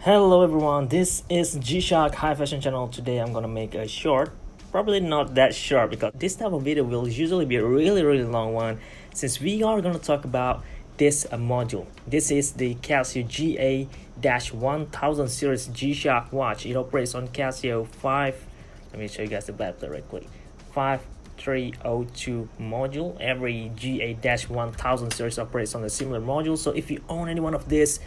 Hello everyone, this is G-Shock High Fashion Channel. Today I'm gonna make a short, probably not that short because this type of video will usually be a really long one, since we are gonna talk about this module. This is the Casio GA-1000 series G-Shock watch. It operates on Casio 5, let me show you guys the battery right quick, 5302 module. Every GA-1000 series operates on a similar module, so if you own any one of this,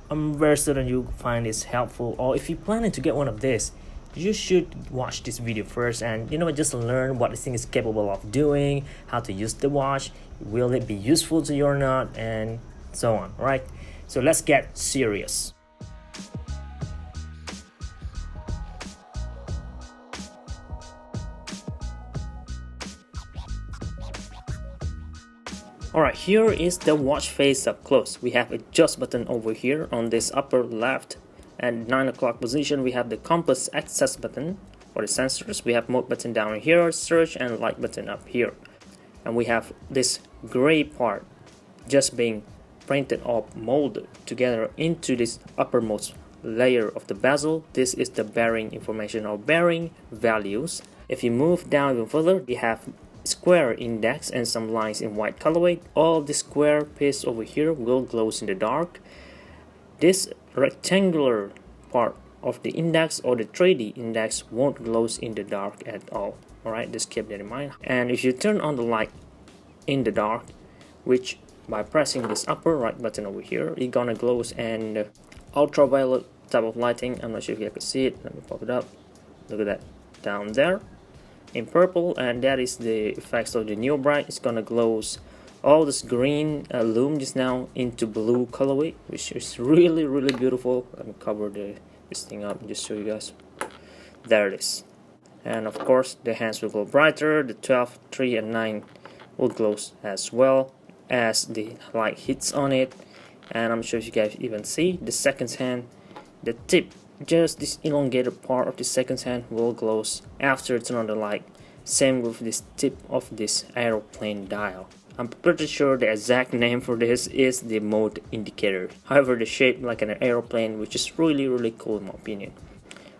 I'm very certain you find this helpful, or if you're planning to get one of this, you should watch this video first and just learn what this thing is capable of doing, how to use the watch, will it be useful to you or not, and so on. Right, so let's get serious. Alright, here is the watch face up close. We have adjust button over here on this upper left. At 9 o'clock position, we have the compass access button for the sensors. We have mode button down here, search and light button up here. And we have this gray part just being printed or molded together into this uppermost layer of the bezel. This is the bearing information or bearing values. If you move down even further, we have square index and some lines in white colorway. All the square piece over here will glow in the dark. This rectangular part of the index or the 3D index won't glow in the dark at all. Alright, just keep that in mind. And if you turn on the light in the dark, which by pressing this upper right button over here, it's gonna glow, and ultraviolet type of lighting, I'm not sure if you can see it, let me pop it up, look at that down there in purple, and that is the effects of the neo bright. It's gonna glow all this green loom just now into blue colorway, which is really beautiful. Let me cover this thing up and just show you guys. There it is. And of course the hands will glow brighter. The 12, 3 and 9 will glow as well as the light hits on it. And I'm sure you guys even see the second hand, the tip, just this elongated part of the second hand will glow after turn on the light. Same with this tip of this aeroplane dial. I'm pretty sure the exact name for this is the mode indicator. However, the shape like an aeroplane, which is really cool in my opinion.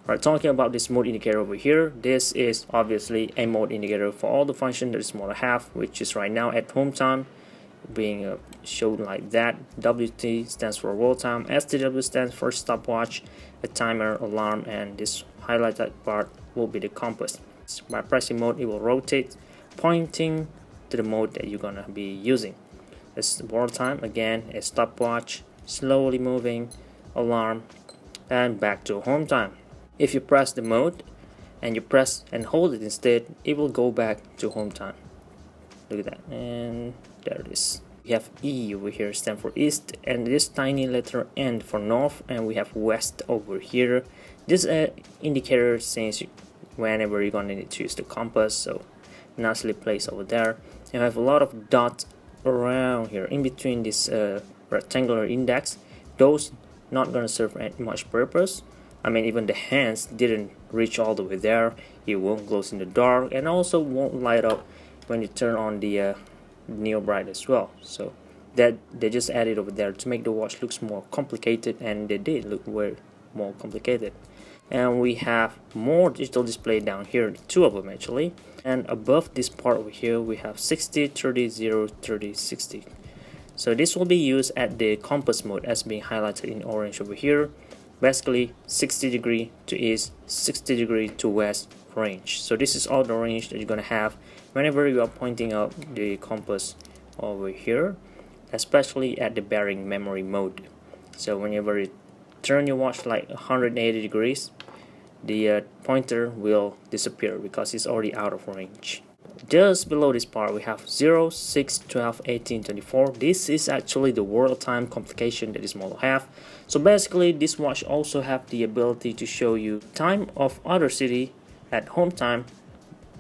Alright, talking about this mode indicator over here, this is obviously a mode indicator for all the function that this model have, which is right now at home time being shown like that. WT stands for world time, STW stands for stopwatch, a timer, alarm, and this highlighted part will be the compass. By pressing mode, it will rotate, pointing to the mode that you're gonna be using. It's world time, again a stopwatch, slowly moving, alarm, and back to home time. If you press the mode and you press and hold it instead, it will go back to home time. Look at that, and there it is. We have E over here, stand for east, and this tiny letter N for north, and we have west over here. This indicator says whenever you're gonna need to use the compass, so nicely placed over there. And we have a lot of dots around here in between this rectangular index. Those not gonna serve much purpose. I mean, even the hands didn't reach all the way there. It won't glow in the dark, and also won't light up when you turn on the neo bright as well. So that they just added over there to make the watch looks more complicated, and they did look way more complicated. And we have more digital display down here, two of them actually, and above this part over here we have 60, 30, 0, 30, 60. So this will be used at the compass mode as being highlighted in orange over here. Basically 60 degree to east, 60 degree to west range. So this is all the range that you're gonna have whenever you are pointing out the compass over here, especially at the bearing memory mode. So whenever you turn your watch like 180 degrees, the pointer will disappear because it's already out of range. Just below this part we have 0, 6, 12, 18, 24. This is actually the world time complication that this model have. So basically this watch also have the ability to show you time of other city at home time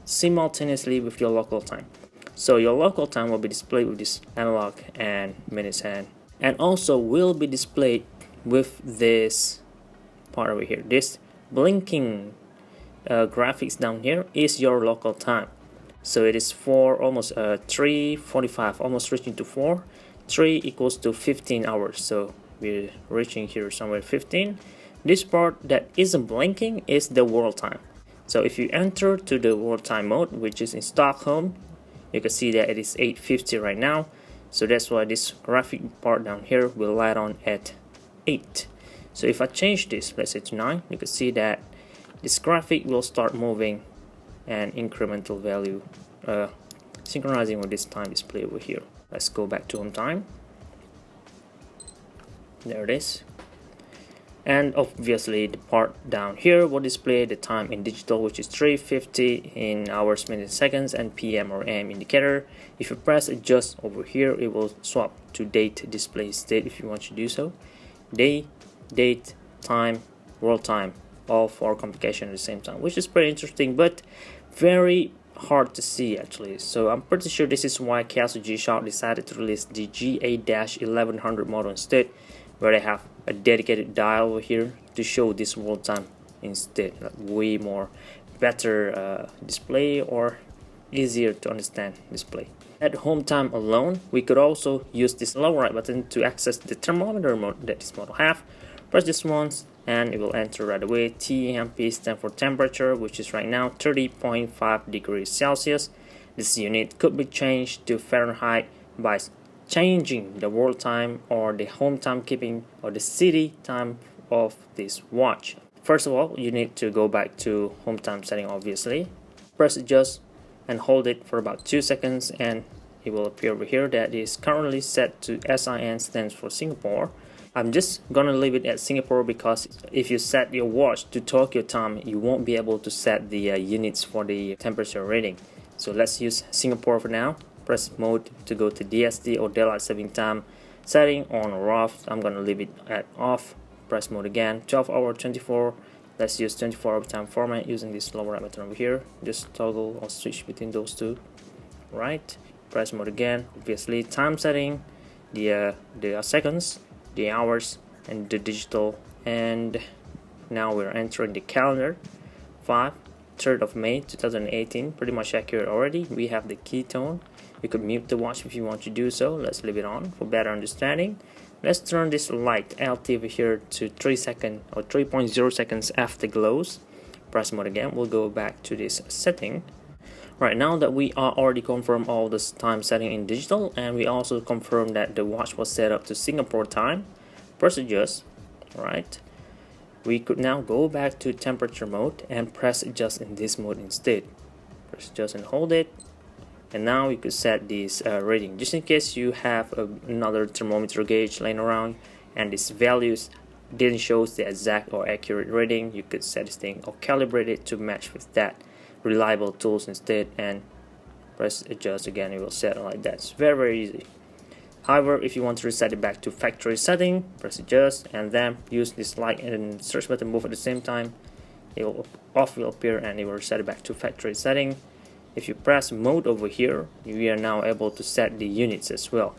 simultaneously with your local time. So your local time will be displayed with this analog and minutes hand, and also will be displayed with this part over here. This blinking graphics down here is your local time. So it is for almost 3:45, almost reaching to 4. 3 equals to 15 hours. So we're reaching here somewhere 15. This part that isn't blinking is the world time. So if you enter to the world time mode, which is in Stockholm, you can see that it is 8:50 right now. So that's why this graphic part down here will light on at 8. So if I change this, let's say to 9, you can see that this graphic will start moving and incremental value synchronizing with this time display over here. Let's go back to on time. There it is. And obviously the part down here will display the time in digital, which is 3:50 in hours, minutes, seconds, and PM or AM indicator. If you press adjust over here, it will swap to date display state if you want to do so. Day, date, time, world time, all 4 complications at the same time, which is pretty interesting but very hard to see actually. So I'm pretty sure this is why Casio G-Shock decided to release the GA-1100 model instead, where they have a dedicated dial over here to show this world time instead, like way more better display or easier to understand display. At home time alone, we could also use this lower right button to access the thermometer mode that this model have. Press this once and it will enter right away. temp stands for temperature, which is right now 30.5 degrees Celsius. This unit could be changed to Fahrenheit by changing the world time or the home timekeeping or the city time of this watch. First of all, you need to go back to home time setting, obviously. Press adjust and hold it for about 2 seconds and it will appear over here that is currently set to SIN, stands for Singapore. I'm just gonna leave it at Singapore because if you set your watch to Tokyo time, you won't be able to set the units for the temperature reading. So let's use Singapore for now. Press mode to go to DST or daylight saving time setting, on or off. I'm gonna leave it at off. Press mode again, 12 hour 24. Let's use 24 hour time format using this lower right button over here. Just toggle or switch between those two. Right. Press mode again. Obviously time setting, the seconds, the hours, and the digital. And now we're entering the calendar. 3rd of May 2018, pretty much accurate already. We have the ketone. You could mute the watch if you want to do so. Let's leave it on for better understanding. Let's turn this light LT over here to 3 seconds or 3.0 seconds afterglows. Press mode again. We'll go back to this setting. Right, now that we are already confirmed all this time setting in digital, and we also confirmed that the watch was set up to Singapore time, press adjust. Right, we could now go back to temperature mode and press adjust in this mode instead. Press adjust and hold it. And now you could set this reading, just in case you have another thermometer gauge laying around and these values didn't show the exact or accurate reading. You could set this thing or calibrate it to match with that reliable tools instead, and press adjust again. It will set it like that. It's very easy. However, if you want to reset it back to factory setting, press adjust and then use this light and search button both at the same time. It will off will appear and it will reset it back to factory setting. If you press mode over here, we are now able to set the units as well,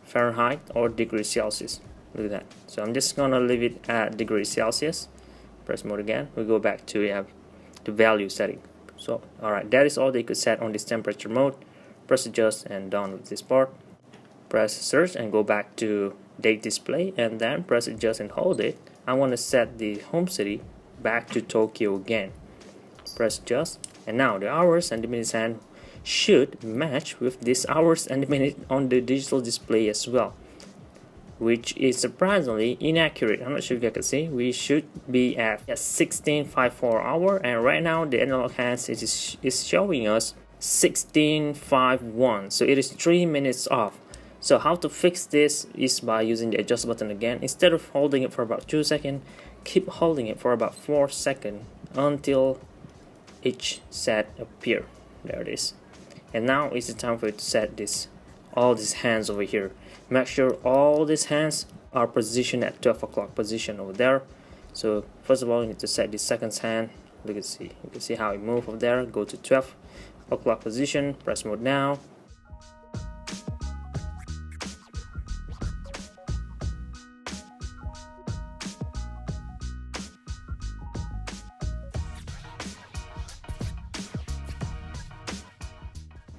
Fahrenheit or degrees Celsius. Look at that. So I'm just gonna leave it at degrees Celsius. Press mode again. We go back to the value setting. So alright, that is all they could set on this temperature mode. Press adjust and done with this part. Press search and go back to date display and then press adjust and hold it. I want to set the home city back to Tokyo again. Press adjust. And now the hours and the minutes hand should match with this hours and the minute on the digital display as well, which is surprisingly inaccurate. I'm not sure if you can see. We should be at 16:54 hour, and right now the analog hands is showing us 16:51. So it is 3 minutes off. So how to fix this is by using the adjust button again. Instead of holding it for about 2 seconds, keep holding it for about 4 seconds until each set appear. There it is. And now is the time for you to set all these hands over here. Make sure all these hands are positioned at 12 o'clock position over there. So first of all, you need to set the second hand. You can see how it moves over there. Go to 12 o'clock position. Press mode now.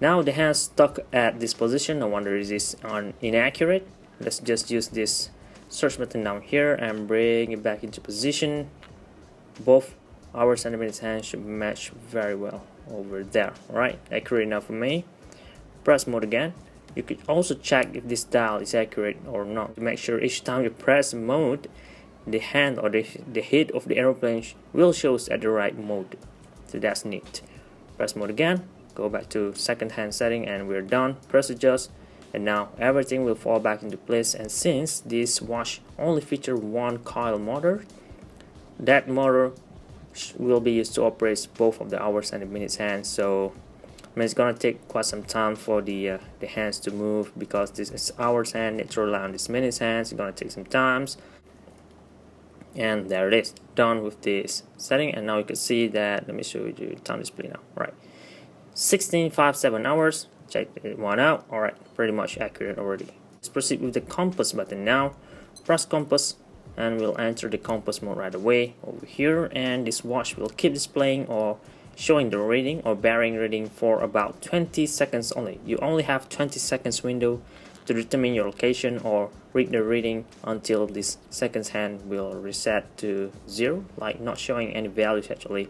Now the hand's stuck at this position. No wonder it is inaccurate. Let's just use this search button down here and bring it back into position. Both hours and minutes hands should match very well over there. Alright, accurate enough for me. Press mode again. You could also check if this dial is accurate or not to make sure each time you press mode, the hand or the head of the aeroplane will show at the right mode. So that's neat. Press mode again, go back to second hand setting, and we're done. Press adjust, and now everything will fall back into place. And since this watch only features one coil motor, that motor will be used to operate both of the hours and the minutes hands. So I mean, it's gonna take quite some time for the hands to move, because this is hours hand, it's rely on this minutes hands. It's gonna take some times. And there it is, done with this setting. And now you can see that, let me show you the time display now. Right, 16:57 hours. Check one out. Alright, pretty much accurate already. Let's proceed with the compass button now. Press compass and we'll enter the compass mode right away over here, and this watch will keep displaying or showing the reading or bearing reading for about 20 seconds only. You only have 20 seconds window to determine your location or read the reading until this seconds hand will reset to 0, like not showing any values actually.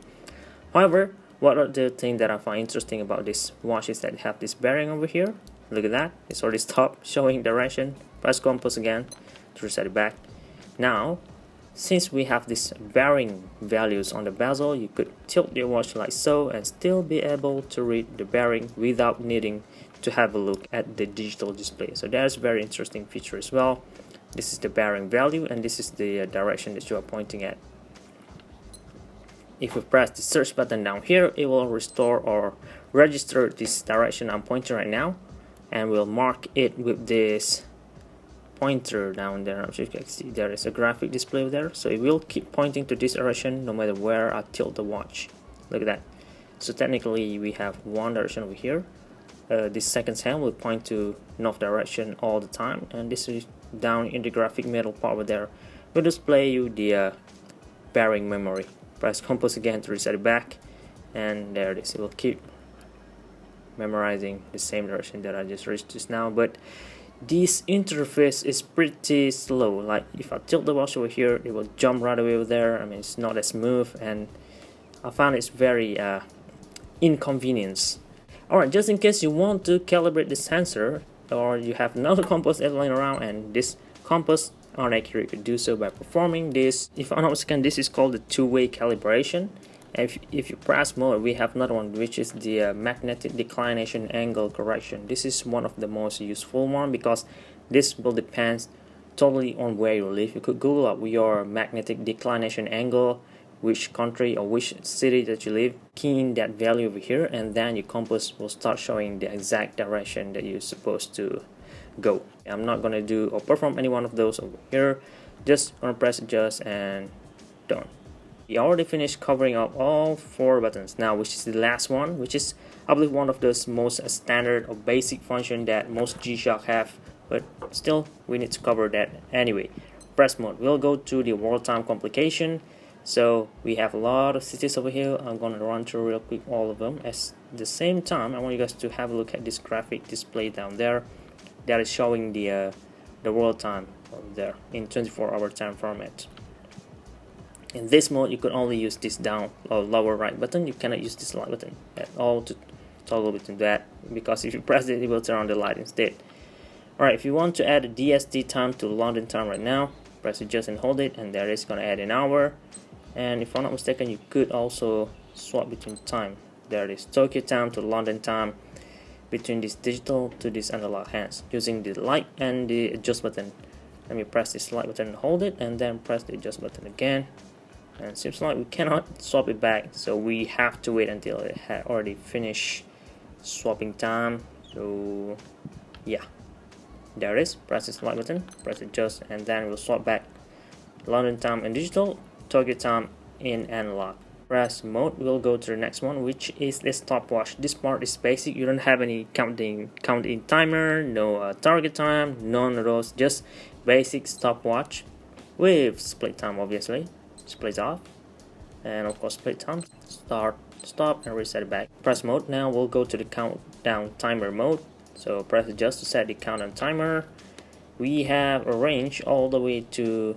However, what are the things that I find interesting about this watch is that it have this bearing over here. Look at that, it's already stopped showing direction. Press compass again to reset it back. Now, since we have this bearing values on the bezel, you could tilt your watch like so and still be able to read the bearing without needing to have a look at the digital display. So that's a very interesting feature as well. This is the bearing value and this is the direction that you are pointing at. If we press the search button down here, it will restore or register this direction I'm pointing right now, and we'll mark it with this pointer down there. I'm sure you can see there is a graphic display there, so it will keep pointing to this direction no matter where I tilt the watch. Look at that. So technically we have one direction over here. This seconds hand will point to north direction all the time, and this is down in the graphic middle part over there will display you the bearing memory. Press compass again to reset it back, and there it is. It will keep memorizing the same direction that I just reached just now. But this interface is pretty slow. Like if I tilt the watch over here, it will jump right away over there. I mean, it's not as smooth, and I found it's very inconvenience. Alright, just in case you want to calibrate the sensor, or you have another compass lying around and this compass aren't accurate, you could do so by performing this. If I'm not mistaken, this is called the two-way calibration. And if you press mode, we have another one, which is the magnetic declination angle correction. This is one of the most useful one, because this will depend totally on where you live. You could Google up your magnetic declination angle, which country or which city that you live, key in that value over here, and then your compass will start showing the exact direction that you're supposed to go. I'm not gonna do or perform any one of those over here. Just gonna press adjust and done. We already finished covering up all 4 buttons now, which is the last one, which is I believe one of those most standard or basic function that most G-Shock have, but still we need to cover that anyway. Press mode, we'll go to the world time complication. So we have a lot of cities over here. I'm gonna run through real quick all of them. At the same time, I want you guys to have a look at this graphic display down there that is showing the world time over there in 24-hour time format. In this mode, you could only use this down or lower right button. You cannot use this light button at all to toggle between that, because if you press it, it will turn on the light instead. Alright, if you want to add a DST time to London time right now, press adjust and hold it, and there it's gonna add an hour. And if I'm not mistaken, you could also swap between time. There it is, Tokyo time to London time, between this digital to this analog hands, using the light and the adjust button. Let me press this light button and hold it, and then press the adjust button again. And it seems like we cannot swap it back, so we have to wait until it had already finished swapping time. So yeah, there it is. Press this light button, press adjust, and then we'll swap back London time in digital, Tokyo time in analog. Press mode, we'll go to the next one, which is the stopwatch. This part is basic. You don't have any counting timer, no target time, none of those, just basic stopwatch with split time. Obviously split off, and of course split time, start, stop, and reset it back. Press mode, now we'll go to the countdown timer mode. So press adjust to set the countdown timer, We have a range all the way to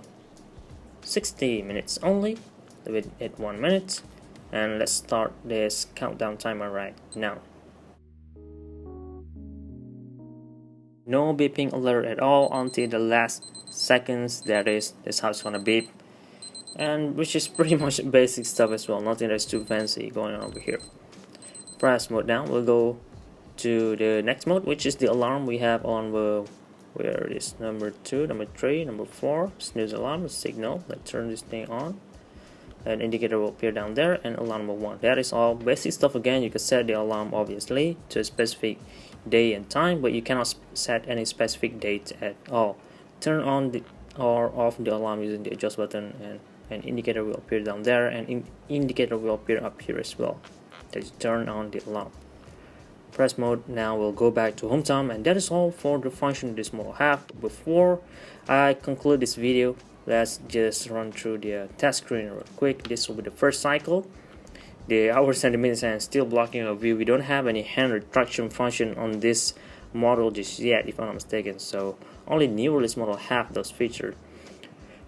60 minutes only, leave it at 1 minute, and let's start this countdown timer right now. No beeping alert at all until the last seconds. That's how it's gonna beep, and which is pretty much basic stuff as well, nothing that's too fancy going on over here. Press mode down, we'll go to the next mode, which is the alarm. We have on the where it is number 2, number 3, number 4, snooze alarm, signal. Let's turn this thing on. An indicator will appear down there, and alarm number 1. That is all basic stuff. Again, you can set the alarm obviously to a specific day and time, but you cannot set any specific date at all. Turn on the or off the alarm using the adjust button, and an indicator will appear down there, and indicator will appear up here as well. That you turn on the alarm. Press mode. Now we'll go back to home time, and that is all for the function this model have. Before I conclude this video, let's just run through the test screen real quick. This will be the first cycle. The hours and the minutes and still blocking our view. We don't have any hand retraction function on this model just yet, if I'm not mistaken, so only new release model have those features.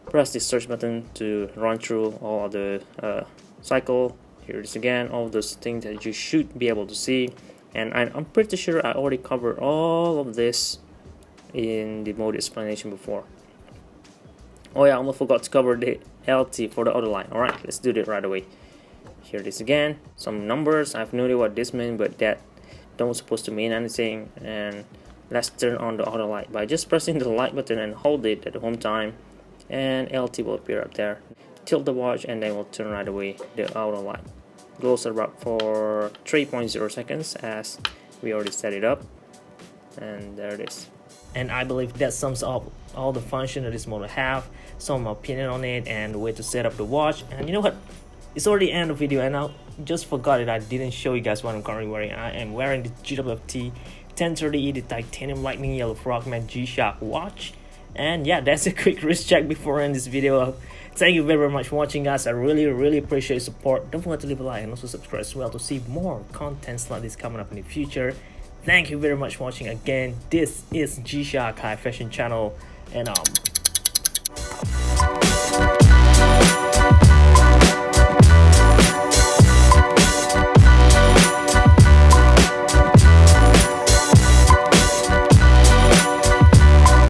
Press the search button to run through all the cycle. Here it is again, all those things that you should be able to see, and I'm pretty sure I already covered all of this in the mode explanation before. Oh yeah, I almost forgot to cover the LT for the auto line. Alright, let's do that right away. Here it is again, some numbers. I have no idea what this means, but that don't supposed to mean anything. And let's turn on the auto light by just pressing the light button and hold it at the home time, and LT will appear up there. Tilt the watch and then we'll turn right away the auto light. Glows are up for 3.0 seconds as we already set it up, and there it is. And I believe that sums up all the function that this model have, some opinion on it, and the way to set up the watch. And you know what, it's already the end of the video, and I just forgot it. I didn't show you guys what I'm currently wearing. I am wearing the GWT 1030E, the titanium lightning yellow frogman G-Shock watch. And yeah, that's a quick wrist check before I end this video. Thank you very much for watching, guys. I really appreciate your support. Don't forget to leave a like and also subscribe as well to see more contents like this coming up in the future. Thank you very much for watching again. This is G-Shock High Fashion Channel, and